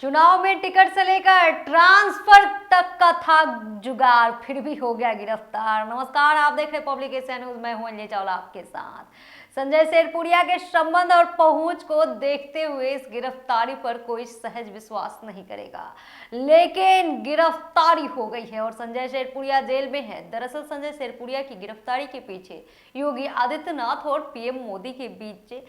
चुनाव में टिकट से लेकर ट्रांसफर तक का था जुगाड़, फिर भी हो गया गिरफ्तार। नमस्कार, आप देख रहे पब्लिक एशिया न्यूज, मैं हूं अंजलि चावला आपके साथ। संजय शेरपुरिया के संबंध और पहुंच को देखते हुए इस गिरफ्तारी पर कोई सहज विश्वास नहीं करेगा, लेकिन गिरफ्तारी हो गई है और संजय शेरपुरिया जेल में है। दरअसल संजय शेरपुरिया की गिरफ्तारी के पीछे योगी आदित्यनाथ और पीएम मोदी के बीच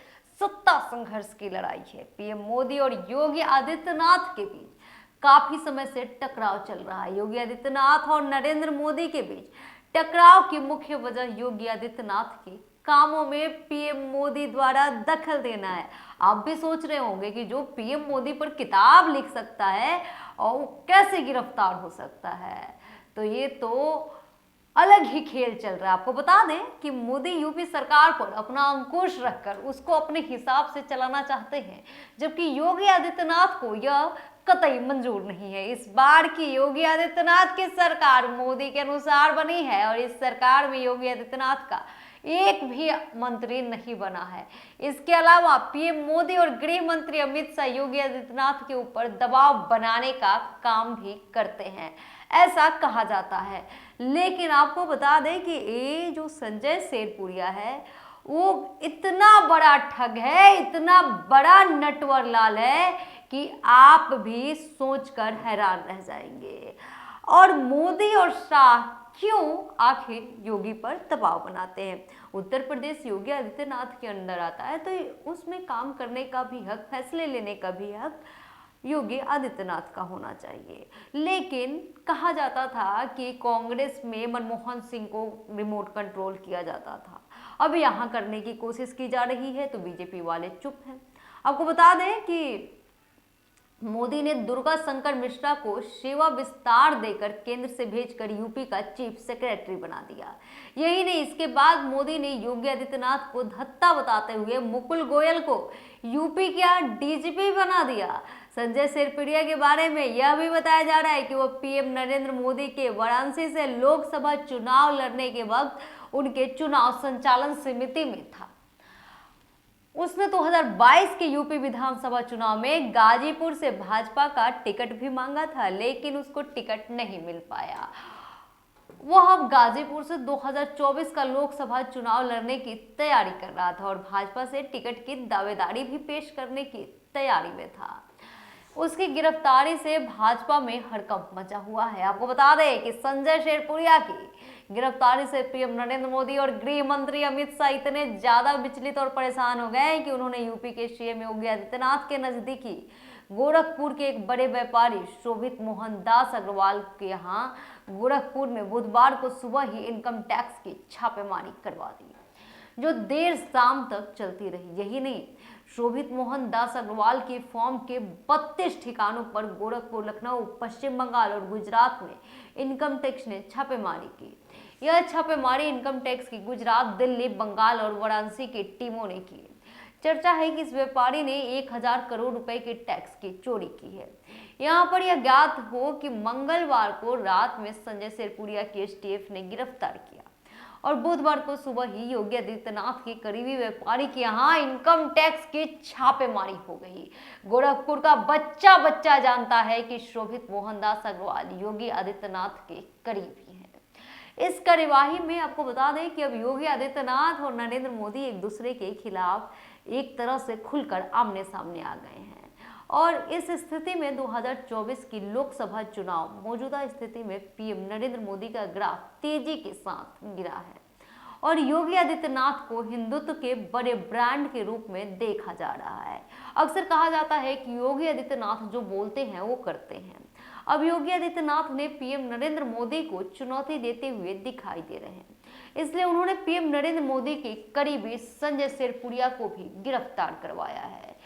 सत्ता संघर्ष की लड़ाई है। पीएम मोदी और योगी आदित्यनाथ के बीच काफी समय से टकराव चल रहा है। योगी आदित्यनाथ और नरेंद्र मोदी के बीच टकराव की मुख्य वजह योगी आदित्यनाथ के कामों में पीएम मोदी द्वारा दखल देना है। आप भी सोच रहे होंगे कि जो पीएम मोदी पर किताब लिख सकता है और वो कैसे गिरफ्तार हो सकता है, तो ये तो अलग ही खेल चल रहा है। आपको बता दें कि मोदी यूपी सरकार पर अपना अंकुश रखकर उसको अपने हिसाब से चलाना चाहते हैं, जबकि योगी आदित्यनाथ को यह कतई मंजूर नहीं है। इस बार की योगी आदित्यनाथ की सरकार मोदी के अनुसार बनी है और इस सरकार में योगी आदित्यनाथ का एक भी मंत्री नहीं बना है। इसके अलावा पीएम मोदी और गृह मंत्री अमित शाह योगी आदित्यनाथ के ऊपर दबाव बनाने का काम भी करते हैं, ऐसा कहा जाता है। लेकिन आपको बता दें कि ये जो संजय शेरपुरिया है वो इतना बड़ा ठग है, इतना बड़ा नटवर लाल है कि आप भी सोचकर हैरान रह जाएंगे। और मोदी और शाह क्यों आखिर योगी पर दबाव बनाते हैं? उत्तर प्रदेश योगी आदित्यनाथ के अंदर आता है, तो उसमें काम करने का भी हक, फैसले लेने का भी हक योगी आदित्यनाथ का होना चाहिए। लेकिन कहा जाता था कि कांग्रेस में मनमोहन सिंह को रिमोट कंट्रोल किया जाता था, अब यहां करने की कोशिश की जा रही है, तो बीजेपी वाले चुप हैं। आपको बता दें कि मोदी ने दुर्गा शंकर मिश्रा को सेवा विस्तार देकर केंद्र से भेजकर यूपी का चीफ सेक्रेटरी बना दिया। यही नहीं, इसके बाद मोदी ने योगी आदित्यनाथ को धत्ता बताते हुए मुकुल गोयल को यूपी का डीजीपी बना दिया। संजय शेरपुरिया के बारे में यह भी बताया जा रहा है कि वो पीएम नरेंद्र मोदी के वाराणसी से लोकसभा चुनाव लड़ने के वक्त उनके चुनाव संचालन समिति में था। उसने 2022 के यूपी विधानसभा चुनाव में गाजीपुर से भाजपा का टिकट भी मांगा था, लेकिन उसको टिकट नहीं मिल पाया। वह अब गाजीपुर से 2024 का लोकसभा चुनाव लड़ने की तैयारी कर रहा था और भाजपा से टिकट की दावेदारी भी पेश करने की तैयारी में था। उसकी गिरफ्तारी से भाजपा में हड़कंप मचा हुआ है। आपको बता दें कि संजय शेरपुरिया की गिरफ्तारी से पीएम नरेंद्र मोदी और गृह मंत्री अमित शाह इतने ज्यादा विचलित और परेशान हो गए कि उन्होंने यूपी के सीएम योगी आदित्यनाथ के नजदीकी गोरखपुर के एक बड़े व्यापारी शोभित मोहन दास अग्रवाल के यहाँ गोरखपुर में बुधवार को सुबह ही इनकम टैक्स की छापेमारी करवा दी, जो देर शाम तक चलती रही। यही नहीं, शोभित मोहन दास अग्रवाल के फॉर्म के 32 ठिकानों पर गोरखपुर, लखनऊ, पश्चिम बंगाल और गुजरात में इनकम टैक्स ने छापेमारी की। यह छापेमारी इनकम टैक्स की गुजरात, दिल्ली, बंगाल और वाराणसी की टीमों ने की। चर्चा है कि इस व्यापारी ने 1000 करोड़ रुपए के टैक्स की चोरी की है। यहाँ पर यह ज्ञात हो कि मंगलवार को रात में संजय शेरपुरिया की एसटीएफ ने गिरफ्तार किया और बुधवार को सुबह ही योगी आदित्यनाथ के करीबी व्यापारी के यहाँ इनकम टैक्स की छापेमारी हो गई। गोरखपुर का बच्चा बच्चा जानता है कि शोभित मोहनदास अग्रवाल योगी आदित्यनाथ के करीबी हैं। इस कार्यवाही में आपको बता दें कि अब योगी आदित्यनाथ और नरेंद्र मोदी एक दूसरे के खिलाफ एक तरह से खुलकर आमने सामने आ गए हैं और इस स्थिति में 2024 की लोकसभा चुनाव मौजूदा स्थिति में पीएम नरेंद्र मोदी का ग्राफ तेजी के साथ गिरा है और योगी आदित्यनाथ को हिंदुत्व के बड़े ब्रांड के रूप में देखा जा रहा है। अक्सर कहा जाता है कि योगी आदित्यनाथ जो बोलते हैं वो करते हैं। अब योगी आदित्यनाथ ने पीएम नरेंद्र मोदी को चुनौती देते हुए दिखाई दे रहे हैं, इसलिए उन्होंने पीएम नरेंद्र मोदी के करीबी संजय शेरपुरिया को भी गिरफ्तार करवाया है।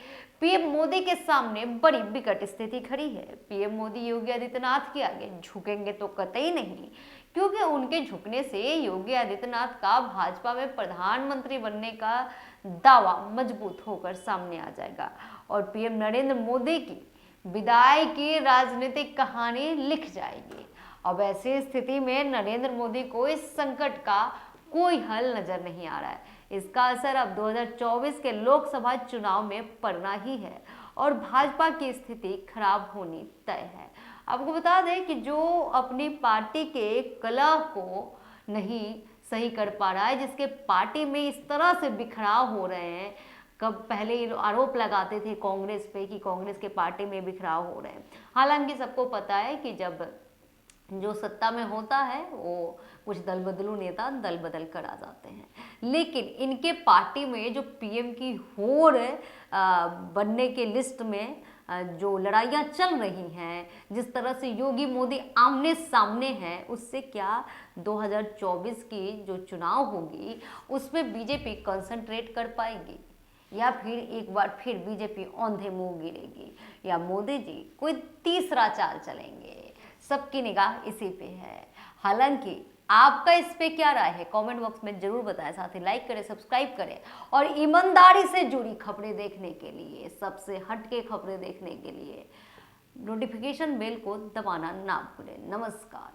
पीएम मोदी के सामने बड़ी विकट स्थिति खड़ी है। पीएम मोदी योगी आदित्यनाथ के आगे झुकेंगे तो कतई नहीं, क्योंकि उनके झुकने से योगी आदित्यनाथ का भाजपा में प्रधानमंत्री बनने का दावा मजबूत होकर सामने आ जाएगा और पीएम नरेंद्र मोदी की विदाई की राजनीतिक कहानी लिख जाएगी। अब ऐसी स्थिति में नरेंद्र मोदी को इस संकट का कोई हल नजर नहीं आ रहा है। इसका असर अब 2024 के लोकसभा चुनाव में पड़ना ही है और भाजपा की स्थिति खराब होनी तय है। आपको बता दें कि जो अपनी पार्टी के कला को नहीं सही कर पा रहा है, जिसके पार्टी में इस तरह से बिखराव हो रहे हैं, कब पहले ये आरोप लगाते थे कांग्रेस पे कि कांग्रेस के पार्टी में बिखराव हो रहे हैं। हालांकि सबको पता है कि जब जो सत्ता में होता है वो कुछ दल बदलू नेता दल बदल कर आ जाते हैं, लेकिन इनके पार्टी में जो पीएम की होड़ बनने के लिस्ट में जो लड़ाइयाँ चल रही हैं, जिस तरह से योगी मोदी आमने सामने हैं, उससे क्या 2024 की जो चुनाव होगी उसमें बीजेपी कंसंट्रेट कर पाएगी, या फिर एक बार फिर बीजेपी औंधे मुंह गिरेगी, या मोदी जी कोई तीसरा चाल चलेंगे। सबकी निगाह इसी पे है। हालांकि आपका इस पे क्या राय है कमेंट बॉक्स में जरूर बताएं, साथ ही लाइक करें, सब्सक्राइब करें और ईमानदारी से जुड़ी खबरें देखने के लिए, सबसे हटके खबरें देखने के लिए नोटिफिकेशन बेल को दबाना ना भूलें। नमस्कार।